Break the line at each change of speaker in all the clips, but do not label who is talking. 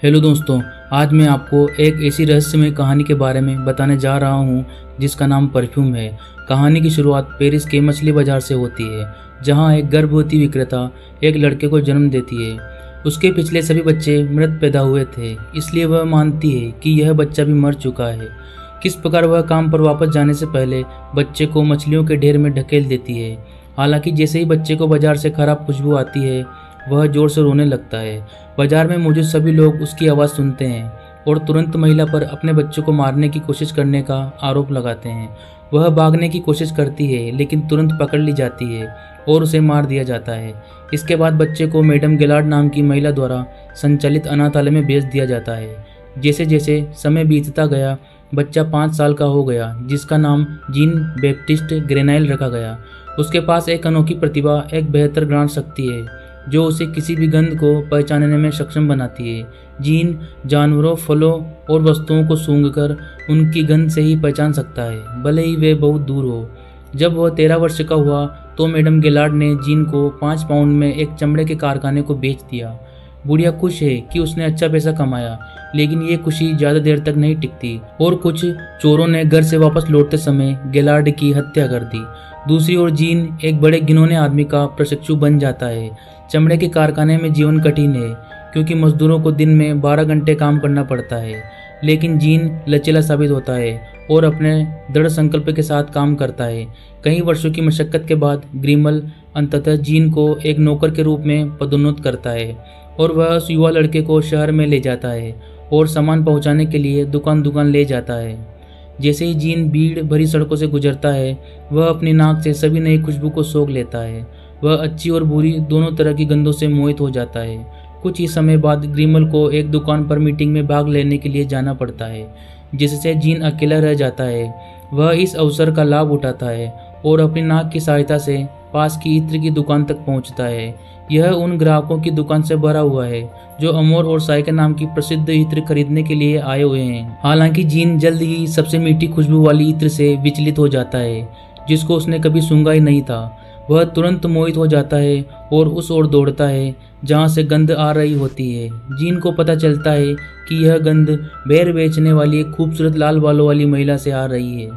Hello दोस्तों, आज मैं आपको एक ऐसी रहस्यमय कहानी के बारे में बताने जा रहा हूँ जिसका नाम परफ्यूम है। कहानी की शुरुआत पेरिस के मछली बाजार से होती है, जहाँ एक गर्भवती विक्रेता एक लड़के को जन्म देती है। उसके पिछले सभी बच्चे मृत पैदा हुए थे, इसलिए वह मानती है कि यह बच्चा भी मर चुका है। किस प्रकार वह काम पर वापस जाने से पहले बच्चे को मछलियों के ढेर में ढकेल देती है। हालांकि जैसे ही बच्चे को बाजार से खराब खुशबू आती है, वह जोर से रोने लगता है। बाजार में मौजूद सभी लोग उसकी आवाज़ सुनते हैं और तुरंत महिला पर अपने बच्चों को मारने की कोशिश करने का आरोप लगाते हैं। वह भागने की कोशिश करती है, लेकिन तुरंत पकड़ ली जाती है और उसे मार दिया जाता है। इसके बाद बच्चे को मैडम गिलार्ड नाम की महिला द्वारा संचालित अनाथालय में भेज दिया जाता है। जैसे जैसे समय बीतता गया, बच्चा 5 साल का हो गया, जिसका नाम जीन बैप्टिस्ट ग्रेनाइल रखा गया। उसके पास एक अनोखी प्रतिभा, एक बेहतर ग्रहण शक्ति है जो उसे किसी भी गंध को पहचानने में सक्षम बनाती है। जीन जानवरों, फलों और वस्तुओं को सूंघकर उनकी गंध से ही पहचान सकता है, भले ही वे बहुत दूर हो। जब वह 13 वर्ष का हुआ तो मैडम गिलार्ड ने जीन को 5 पाउंड में एक चमड़े के कारखाने को बेच दिया। बुढ़िया खुश है कि उसने अच्छा पैसा कमाया, लेकिन ये खुशी ज़्यादा देर तक नहीं टिकती और कुछ चोरों ने घर से वापस लौटते समय गिलार्ड की हत्या कर दी। दूसरी ओर जीन एक बड़े घिनौने आदमी का प्रशिक्षु बन जाता है। चमड़े के कारखाने में जीवन कठिन है, क्योंकि मजदूरों को दिन में 12 घंटे काम करना पड़ता है। लेकिन जीन लचीला साबित होता है और अपने दृढ़ संकल्प के साथ काम करता है। कई वर्षों की मशक्कत के बाद ग्रिमल अंततः जीन को एक नौकर के रूप में पदोन्नत करता है और वह उस युवा लड़के को शहर में ले जाता है और सामान पहुंचाने के लिए दुकान दुकान ले जाता है। जैसे ही जीन भीड़ भरी सड़कों से गुजरता है, वह अपनी नाक से सभी नई खुशबू को सोख लेता है। वह अच्छी और बुरी दोनों तरह की गंधों से मोहित हो जाता है। कुछ ही समय बाद ग्रिमल को एक दुकान पर मीटिंग में भाग लेने के लिए जाना पड़ता है, जिससे जीन अकेला रह जाता है। वह इस अवसर का लाभ उठाता है और अपनी नाक की सहायता से पास की इत्र की दुकान तक पहुंचता है। यह उन ग्राहकों की दुकान से भरा हुआ है जो अमोर और साइके नाम की प्रसिद्ध इत्र खरीदने के लिए आए हुए हैं। हालांकि जीन जल्द ही सबसे मीठी खुशबू वाली इत्र से विचलित हो जाता है, जिसको उसने कभी सूंघा ही नहीं था। वह तुरंत मोहित हो जाता है और उस ओर दौड़ता है जहां से गंध आ रही होती है। जीन को पता चलता है कि यह गंध बैर बेचने वाली एक खूबसूरत लाल बालों वाली महिला से आ रही है।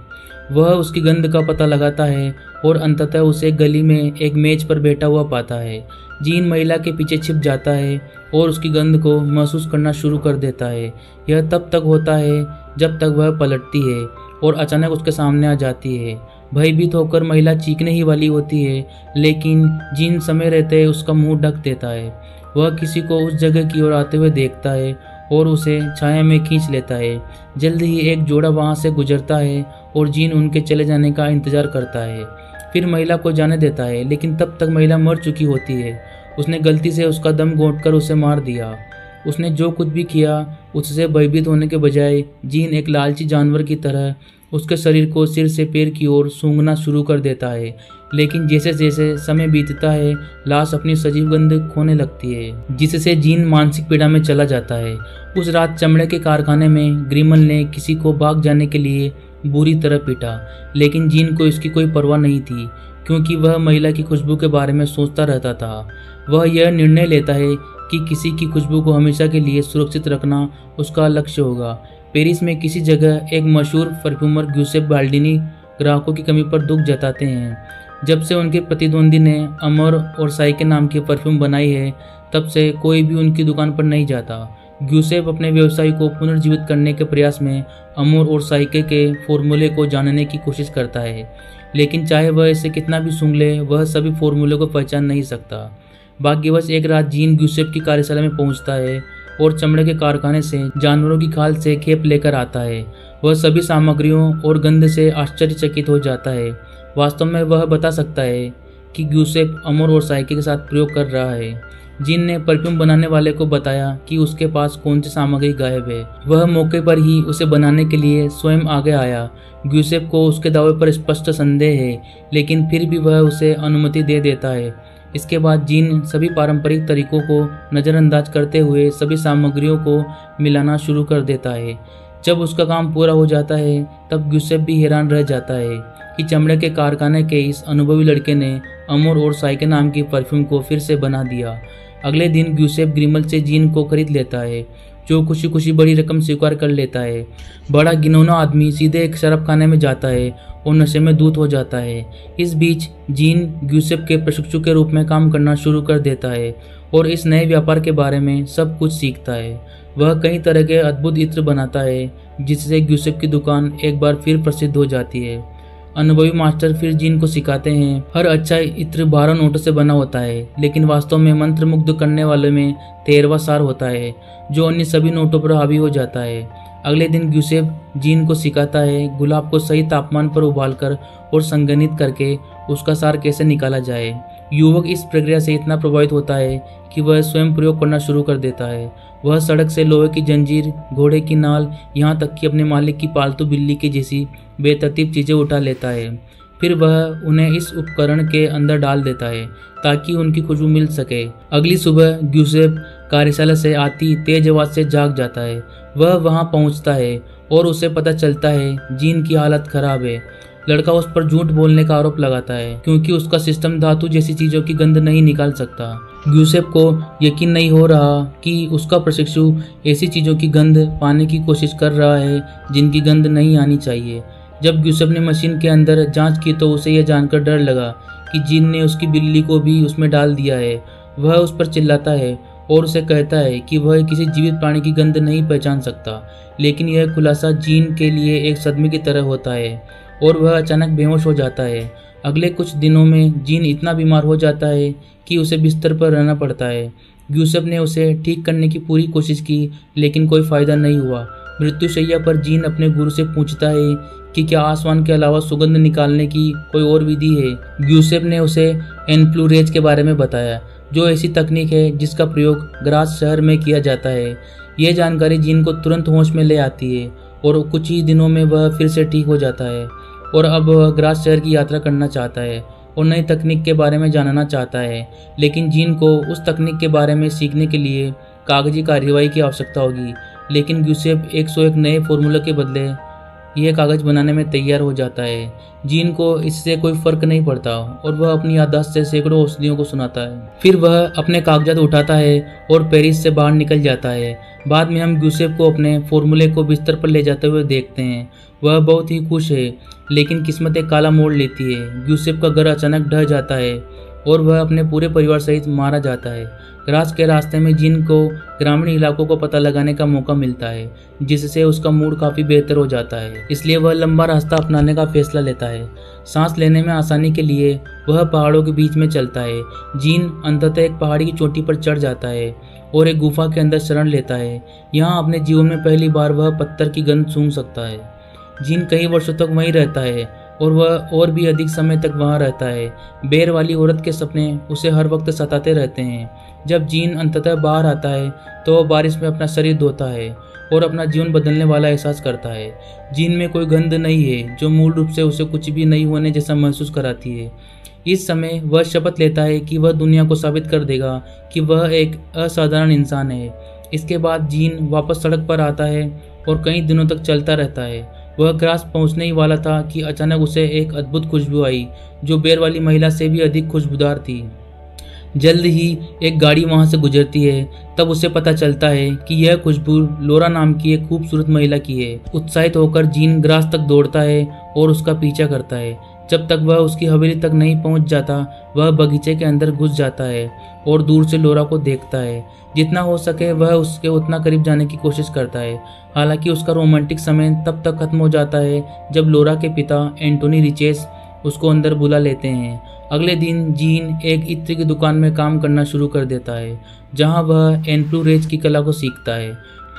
वह उसकी गंध का पता लगाता है और अंततः उसे गली में एक मेज पर बैठा हुआ पाता है। जीन महिला के पीछे छिप जाता है और उसकी गंध को महसूस करना शुरू कर देता है। यह तब तक होता है जब तक वह पलटती है और अचानक उसके सामने आ जाती है। भयभीत होकर महिला चीखने ही वाली होती है, लेकिन जीन समय रहते उसका मुंह ढक देता है। वह किसी को उस जगह की ओर आते हुए देखता है और उसे छाया में खींच लेता है। जल्द ही एक जोड़ा वहां से गुजरता है और जीन उनके चले जाने का इंतजार करता है। फिर महिला को जाने देता है, लेकिन तब तक महिला मर चुकी होती है। उसने गलती से उसका दम घोंटकर उसे मार दिया। उसने जो कुछ भी किया उससे भयभीत होने के बजाय जीन एक लालची जानवर की तरह उसके शरीर को सिर से पैर की ओर सूंघना शुरू कर देता है। लेकिन जैसे जैसे समय बीतता है, लाश अपनी सजीव गंध खोने लगती है, जिससे जीन मानसिक पीड़ा में चला जाता है। उस रात चमड़े के कारखाने में ग्रिमल ने किसी को भाग जाने के लिए बुरी तरह पीटा, लेकिन जीन को इसकी कोई परवाह नहीं थी, क्योंकि वह महिला की खुशबू के बारे में सोचता रहता था। वह यह निर्णय लेता है कि किसी की खुशबू को हमेशा के लिए सुरक्षित रखना उसका लक्ष्य होगा। पेरिस में किसी जगह एक मशहूर परफ्यूमर ग्यूसेप बाल्डिनी ग्राहकों की कमी पर दुख जताते हैं। जब से उनके प्रतिद्वंदी ने अमर और साइके नाम की परफ्यूम बनाई है, तब से कोई भी उनकी दुकान पर नहीं जाता। ग्यूसेप अपने व्यवसाय को पुनर्जीवित करने के प्रयास में अमर और साइके के फॉर्मूले को जानने की कोशिश करता है, लेकिन चाहे वह इसे कितना भी सूंघ ले, वह सभी फॉर्मूले को पहचान नहीं सकता। भाग्यवश एक रात जीन ग्यूसेप की कार्यशाला में पहुंचता है और चमड़े के कारखाने से जानवरों की खाल से खेप लेकर आता है। वह सभी सामग्रियों और गंध से आश्चर्यचकित हो जाता है। वास्तव में वह बता सकता है कि ग्यूसेप अमर और साइके के साथ प्रयोग कर रहा है। जीन ने परफ्यूम बनाने वाले को बताया कि उसके पास कौन सी सामग्री गायब है। वह मौके पर ही उसे बनाने के लिए स्वयं आगे आया। ग्यूसेप को उसके दावे पर स्पष्ट संदेह है, लेकिन फिर भी वह उसे अनुमति दे देता है। इसके बाद जीन सभी पारंपरिक तरीकों को नज़रअंदाज करते हुए सभी सामग्रियों को मिलाना शुरू कर देता है। जब उसका काम पूरा हो जाता है, तब ग्यूसेप भी हैरान रह जाता है कि चमड़े के कारखाने के इस अनुभवी लड़के ने अमर और साइके नाम की परफ्यूम को फिर से बना दिया। अगले दिन ग्यूसेप ग्रिमल से जीन को खरीद लेता है। जो खुशी खुशी बड़ी रकम स्वीकार कर लेता है। बड़ा घिनौना आदमी सीधे एक शराब खाने में जाता है और नशे में धुत हो जाता है। इस बीच जीन ग्यूसेप के प्रशिक्षु के रूप में काम करना शुरू कर देता है और इस नए व्यापार के बारे में सब कुछ सीखता है। वह कई तरह के अद्भुत इत्र बनाता है जिससे ग्यूसेप की दुकान एक बार फिर प्रसिद्ध हो जाती है। अनुभवी मास्टर फिर जीन को सिखाते हैं। हर अच्छा इत्र 12 नोटों से बना होता है, लेकिन वास्तव में मंत्र मुग्ध करने वाले में 13वां सार होता है जो अन्य सभी नोटों पर हावी हो जाता है। अगले दिन ग्यूसेप जीन को सिखाता है गुलाब को सही तापमान पर उबालकर और संघनित करके उसका सार कैसे निकाला जाए। युवक इस प्रक्रिया से इतना प्रभावित होता है कि वह स्वयं प्रयोग करना शुरू कर देता है। वह सड़क से लोहे की जंजीर, घोड़े की नाल, यहाँ तक कि अपने मालिक की पालतू बिल्ली की जैसी बेतरतीब चीजें उठा लेता है। फिर वह उन्हें इस उपकरण के अंदर डाल देता है ताकि उनकी खुशबू मिल सके। अगली सुबह ग्यूसेप कार्यशाला से आती तेज आवाज से जाग जाता है। वह वहां पहुंचता है और उसे पता चलता है जीन की हालत खराब है। लड़का उस पर झूठ बोलने का आरोप लगाता है क्योंकि उसका सिस्टम धातु जैसी चीजों की गंध नहीं निकाल सकता। ग्यूसेप को यकीन नहीं हो रहा कि उसका प्रशिक्षु ऐसी चीजों की गंध पाने की कोशिश कर रहा है जिनकी गंध नहीं आनी चाहिए। जब ग्यूसेप ने मशीन के अंदर जांच की तो उसे यह जानकर डर लगा कि जीन ने उसकी बिल्ली को भी उसमें डाल दिया है। वह उस पर चिल्लाता है और उसे कहता है कि वह किसी जीवित प्राणी की गंध नहीं पहचान सकता, लेकिन यह खुलासा जीन के लिए एक सदमे की तरह होता है और वह अचानक बेहोश हो जाता है। अगले कुछ दिनों में जीन इतना बीमार हो जाता है कि उसे बिस्तर पर रहना पड़ता है। ग्यूसेप ने उसे ठीक करने की पूरी कोशिश की, लेकिन कोई फायदा नहीं हुआ। मृत्युशैया पर जीन अपने गुरु से पूछता है कि क्या आसमान के अलावा सुगंध निकालने की कोई और विधि है। ग्यूसेप ने उसे एनफ्लूरेज के बारे में बताया, जो ऐसी तकनीक है जिसका प्रयोग ग्रास शहर में किया जाता है। यह जानकारी जीन को तुरंत होश में ले आती है और कुछ ही दिनों में वह फिर से ठीक हो जाता है और अब वह ग्रास शहर की यात्रा करना चाहता है और नई तकनीक के बारे में जानना चाहता है। लेकिन जीन को उस तकनीक के बारे में सीखने के लिए कागजी कार्रवाई की आवश्यकता होगी, लेकिन ग्यूसेप 101 नए फॉर्मूले के बदले यह कागज बनाने में तैयार हो जाता है। जीन को इससे कोई फर्क नहीं पड़ता और वह अपनी याददाश्त से सैकड़ों औषधियों को सुनाता है। फिर वह अपने कागजात उठाता है और पेरिस से बाहर निकल जाता है। बाद में हम ग्यूसेप को अपने फॉर्मूले को बिस्तर पर ले जाते हुए देखते हैं। वह बहुत ही खुश है, लेकिन किस्मत एक काला मोड़ लेती है। ग्यूसेप का घर अचानक ढह जाता है और वह अपने पूरे परिवार सहित मारा जाता है। ग्रास के रास्ते में जीन को ग्रामीण इलाकों को पता लगाने का मौका मिलता है, जिससे उसका मूड काफी बेहतर हो जाता है। इसलिए वह लंबा रास्ता अपनाने का फैसला लेता है। सांस लेने में आसानी के लिए वह पहाड़ों के बीच में चलता है। जीन अंततः एक पहाड़ी की चोटी पर चढ़ जाता है और एक गुफा के अंदर शरण लेता है। यहाँ अपने जीवन में पहली बार वह पत्थर की गंध सूंघ सकता है। जीन कई वर्षों तक वहीं रहता है और वह और भी अधिक समय तक वहां रहता है। बेर वाली औरत के सपने उसे हर वक्त सताते रहते हैं। जब जीन अंततः बाहर आता है तो वह बारिश में अपना शरीर धोता है और अपना जीवन बदलने वाला एहसास करता है। जीन में कोई गंध नहीं है जो मूल रूप से उसे कुछ भी नहीं होने जैसा महसूस कराती है। इस समय वह शपथ लेता है कि वह दुनिया को साबित कर देगा कि वह एक असाधारण इंसान है। इसके बाद जीन वापस सड़क पर आता है और कई दिनों तक चलता रहता है। वह ग्रास पहुंचने ही वाला था कि अचानक उसे एक अद्भुत खुशबू आई जो बेर वाली महिला से भी अधिक खुशबूदार थी। जल्द ही एक गाड़ी वहां से गुजरती है। तब उसे पता चलता है कि यह खुशबू लोरा नाम की एक खूबसूरत महिला की है। उत्साहित होकर जीन ग्रास तक दौड़ता है और उसका पीछा करता है। जब तक वह उसकी हवेली तक नहीं पहुंच जाता, वह बगीचे के अंदर घुस जाता है और दूर से लोरा को देखता है। जितना हो सके वह उसके उतना करीब जाने की कोशिश करता है। हालांकि उसका रोमांटिक समय तब तक खत्म हो जाता है जब लोरा के पिता एंटोनी रिचेस उसको अंदर बुला लेते हैं। अगले दिन जीन एक इत्र की दुकान में काम करना शुरू कर देता है, जहां वह एनफ्लूरेज की कला को सीखता है।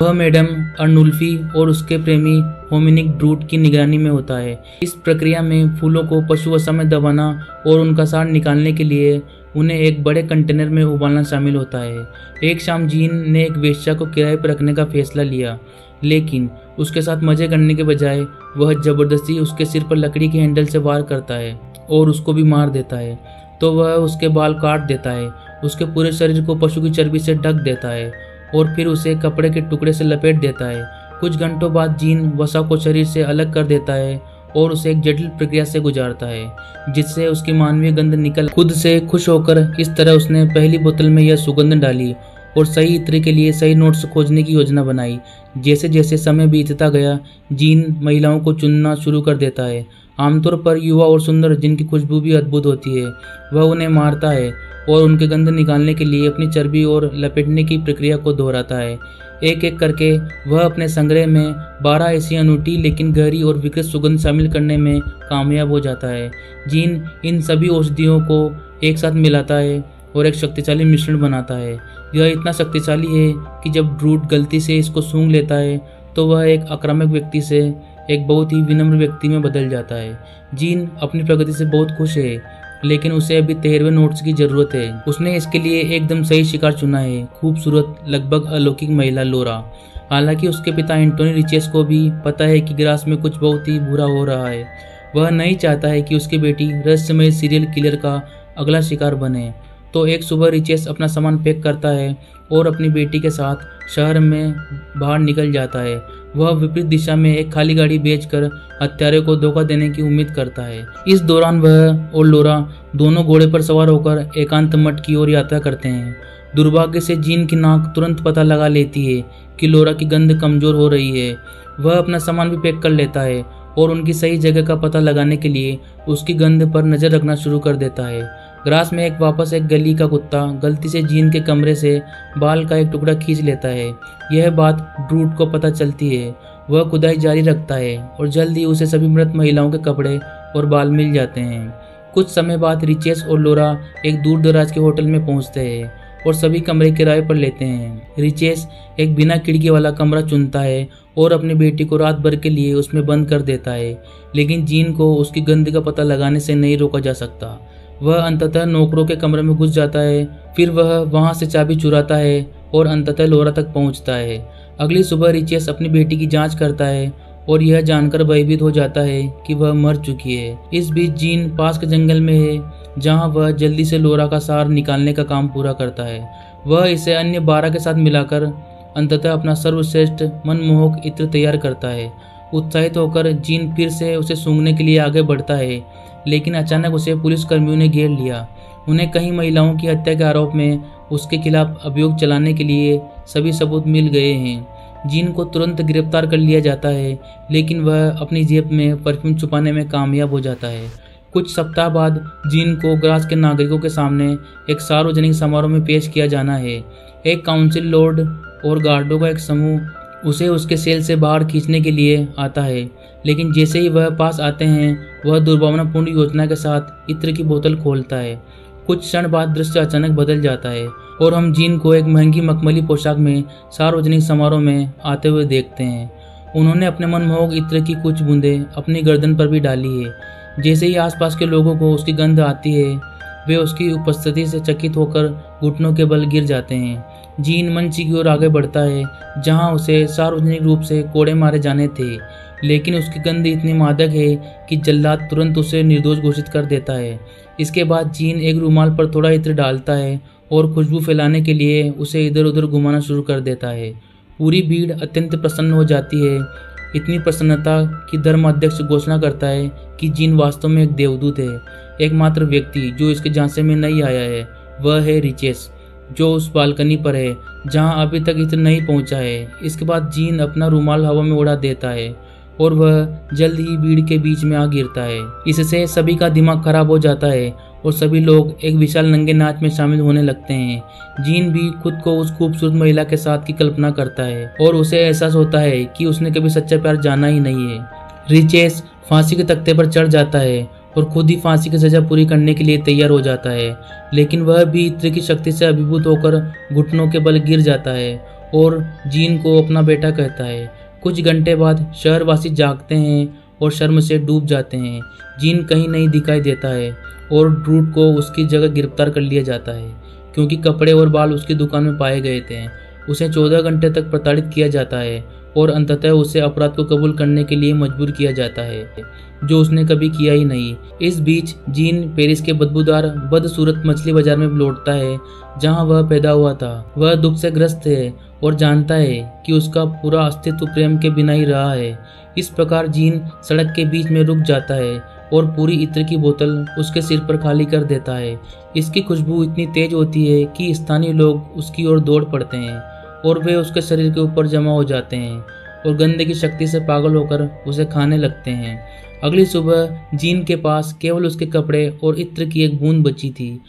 वह मैडम अर्नुल्फी और उसके प्रेमी होमिनिक ड्रूट की निगरानी में होता है। इस प्रक्रिया में फूलों को पशु वसा में दबाना और उनका सार निकालने के लिए उन्हें एक बड़े कंटेनर में उबालना शामिल होता है। एक शाम जीन ने एक वेश्या को किराए पर रखने का फैसला लिया, लेकिन उसके साथ मजे करने के बजाय वह जबरदस्ती उसके सिर पर लकड़ी के हैंडल से वार करता है और उसको भी मार देता है। तो वह उसके बाल काट देता है, उसके पूरे शरीर को पशु की चर्बी से ढक देता है और फिर उसे कपड़े के टुकड़े से लपेट देता है। कुछ घंटों बाद जीन वसा को शरीर से अलग कर देता है और उसे एक जटिल प्रक्रिया से गुजारता है, जिससे उसकी मानवीय गंध निकल। खुद से खुश होकर इस तरह उसने पहली बोतल में यह सुगंध डाली और सही इत्र के लिए सही नोट्स खोजने की योजना बनाई। जैसे जैसे समय बीतता गया, जीन महिलाओं को चुनना शुरू कर देता है। आमतौर पर युवा और सुंदर, जिनकी खुशबू भी अद्भुत होती है, वह उन्हें मारता है और उनके गंध निकालने के लिए अपनी चर्बी और लपेटने की प्रक्रिया को दोहराता है। एक एक करके वह अपने संग्रह में 12 ऐसी अनूठी लेकिन गहरी और विकृत सुगंध शामिल करने में कामयाब हो जाता है। जीन इन सभी औषधियों को एक साथ मिलाता है और एक शक्तिशाली मिश्रण बनाता है। यह इतना शक्तिशाली है कि जब ड्रूड गलती से इसको सूंघ लेता है तो वह एक आक्रामक व्यक्ति से एक बहुत ही विनम्र व्यक्ति में बदल जाता है। जीन अपनी प्रगति से बहुत खुश है, लेकिन उसे अभी 13वें नोट्स की जरूरत है। उसने इसके लिए एकदम सही शिकार चुना है, खूबसूरत, लगभग अलौकिक महिला लोरा। हालांकि उसके पिता एंटोनी रिचेस को भी पता है कि ग्रास में कुछ बहुत ही बुरा हो रहा है। वह नहीं चाहता है कि उसकी बेटी रहस्यमय सीरियल किलर का अगला शिकार बने। तो एक सुबह रिचेस अपना सामान पैक करता है और अपनी बेटी के साथ शहर में बाहर निकल जाता है। वह विपरीत दिशा में एक खाली गाड़ी बेचकर हत्यारे को धोखा देने की उम्मीद करता है। इस दौरान वह और लोरा दोनों घोड़े पर सवार होकर एकांत मठ की ओर यात्रा करते हैं। दुर्भाग्य से जीन की नाक तुरंत पता लगा लेती है कि लोरा की गंध कमजोर हो रही है। वह अपना सामान भी पैक कर लेता है और उनकी सही जगह का पता लगाने के लिए उसकी गंध पर नजर रखना शुरू कर देता है। ग्रास में एक गली का कुत्ता गलती से जीन के कमरे से बाल का एक टुकड़ा खींच लेता है। यह बात ड्रूड को पता चलती है। वह खुदाई जारी रखता है और जल्द ही उसे सभी मृत महिलाओं के कपड़े और बाल मिल जाते हैं। कुछ समय बाद रिचेस और लोरा एक दूर दराज के होटल में पहुंचते हैं और सभी कमरे किराए पर लेते हैं। रिचेस एक बिना खिड़की वाला कमरा चुनता है और अपनी बेटी को रात भर के लिए उसमें बंद कर देता है, लेकिन जीन को उसकी गंध का पता लगाने से नहीं रोका जा सकता। वह अंततः नौकरों के कमरे में घुस जाता है। फिर वह वहां से चाबी चुराता है और अंततः लोरा तक पहुंचता है। अगली सुबह रिचेस अपनी बेटी की जांच करता है और यह जानकर भयभीत हो जाता है कि वह मर चुकी है। इस बीच जीन पास के जंगल में है, जहां वह जल्दी से लोरा का सार निकालने का काम पूरा करता है। वह इसे अन्य 12 के साथ मिलाकर अंततः अपना सर्वश्रेष्ठ मनमोहक इत्र तैयार करता है। उत्साहित होकर जीन फिर से उसे सूंघने के लिए आगे बढ़ता है, लेकिन अचानक उसे पुलिस कर्मियों ने घेर लिया। उन्हें कई महिलाओं की हत्या के आरोप में उसके खिलाफ अभियोग चलाने के लिए सभी सबूत मिल गए हैं। जीन को तुरंत गिरफ्तार कर लिया जाता है, लेकिन वह अपनी जेब में परफ्यूम छुपाने में कामयाब हो जाता है। कुछ सप्ताह बाद जीन को ग्रास के नागरिकों के सामने एक सार्वजनिक समारोह में पेश किया जाना है। एक काउंसिल लॉर्ड और गार्डों का एक समूह उसे उसके सेल से बाहर खींचने के लिए आता है, लेकिन जैसे ही वह पास आते हैं वह दुर्भावनापूर्ण योजना के साथ इत्र की बोतल खोलता है। कुछ क्षण बाद दृश्य अचानक बदल जाता है और हम जीन को एक महंगी मखमली पोशाक में सार्वजनिक समारोह में आते हुए देखते हैं। उन्होंने अपने मनमोहक इत्र की कुछ बूंदें अपनी गर्दन पर भी डाली है। जैसे ही आसपास के लोगों को उसकी गंध आती है, वे उसकी उपस्थिति से चकित होकर घुटनों के बल गिर जाते हैं। जीन मंच की ओर आगे बढ़ता है, जहां उसे सार्वजनिक रूप से कोड़े मारे जाने थे, लेकिन उसकी गंध इतनी मादक है कि जल्लाद तुरंत उसे निर्दोष घोषित कर देता है। इसके बाद जीन एक रुमाल पर थोड़ा इत्र डालता है और खुशबू फैलाने के लिए उसे इधर उधर घुमाना शुरू कर देता है। पूरी भीड़ अत्यंत प्रसन्न हो जाती है, इतनी प्रसन्नता कि धर्माध्यक्ष घोषणा करता है कि जीन वास्तव में एक देवदूत है। एकमात्र व्यक्ति जो इसके झांसे में नहीं आया है वह है रिचेस, जो उस बालकनी पर है जहां अभी तक इत्र नहीं पहुंचा है। इसके बाद जीन अपना रुमाल हवा में उड़ा देता है और वह जल्द ही भीड़ के बीच में आ गिरता है। इससे सभी का दिमाग खराब हो जाता है और सभी लोग एक विशाल नंगे नाच में शामिल होने लगते हैं। जीन भी खुद को उस खूबसूरत महिला के साथ की कल्पना करता है और उसे एहसास होता है कि उसने कभी सच्चा प्यार जाना ही नहीं है। रिचेस फांसी के तख्ते पर चढ़ जाता है और खुद ही फांसी की सजा पूरी करने के लिए तैयार हो जाता है, लेकिन वह भी इत्र की शक्ति से अभिभूत होकर घुटनों के बल गिर जाता है और जीन को अपना बेटा कहता है। कुछ घंटे बाद शहरवासी जागते हैं और शर्म से डूब जाते हैं। जीन कहीं नहीं दिखाई देता है और ड्रूड को उसकी जगह गिरफ्तार कर लिया जाता है, क्योंकि कपड़े और बाल उसकी दुकान में पाए गए थे। उसे 14 घंटे तक प्रताड़ित किया जाता है और अंततः उसे अपराध को कबूल करने के लिए मजबूर किया जाता है, जो उसने कभी किया ही नहीं। इस बीच जीन पेरिस के बदबूदार बदसूरत मछली बाजार में लौटता है, जहां वह पैदा हुआ था। वह दुख से ग्रस्त है और जानता है कि उसका पूरा अस्तित्व प्रेम के बिना ही रहा है। इस प्रकार जीन सड़क के बीच में रुक जाता है और पूरी इत्र की बोतल उसके सिर पर खाली कर देता है। इसकी खुशबू इतनी तेज होती है कि स्थानीय लोग उसकी ओर दौड़ पड़ते हैं और वे उसके शरीर के ऊपर जमा हो जाते हैं और गंधे की शक्ति से पागल होकर उसे खाने लगते हैं। अगली सुबह जीन के पास केवल उसके कपड़े और इत्र की एक बूंद बची थी।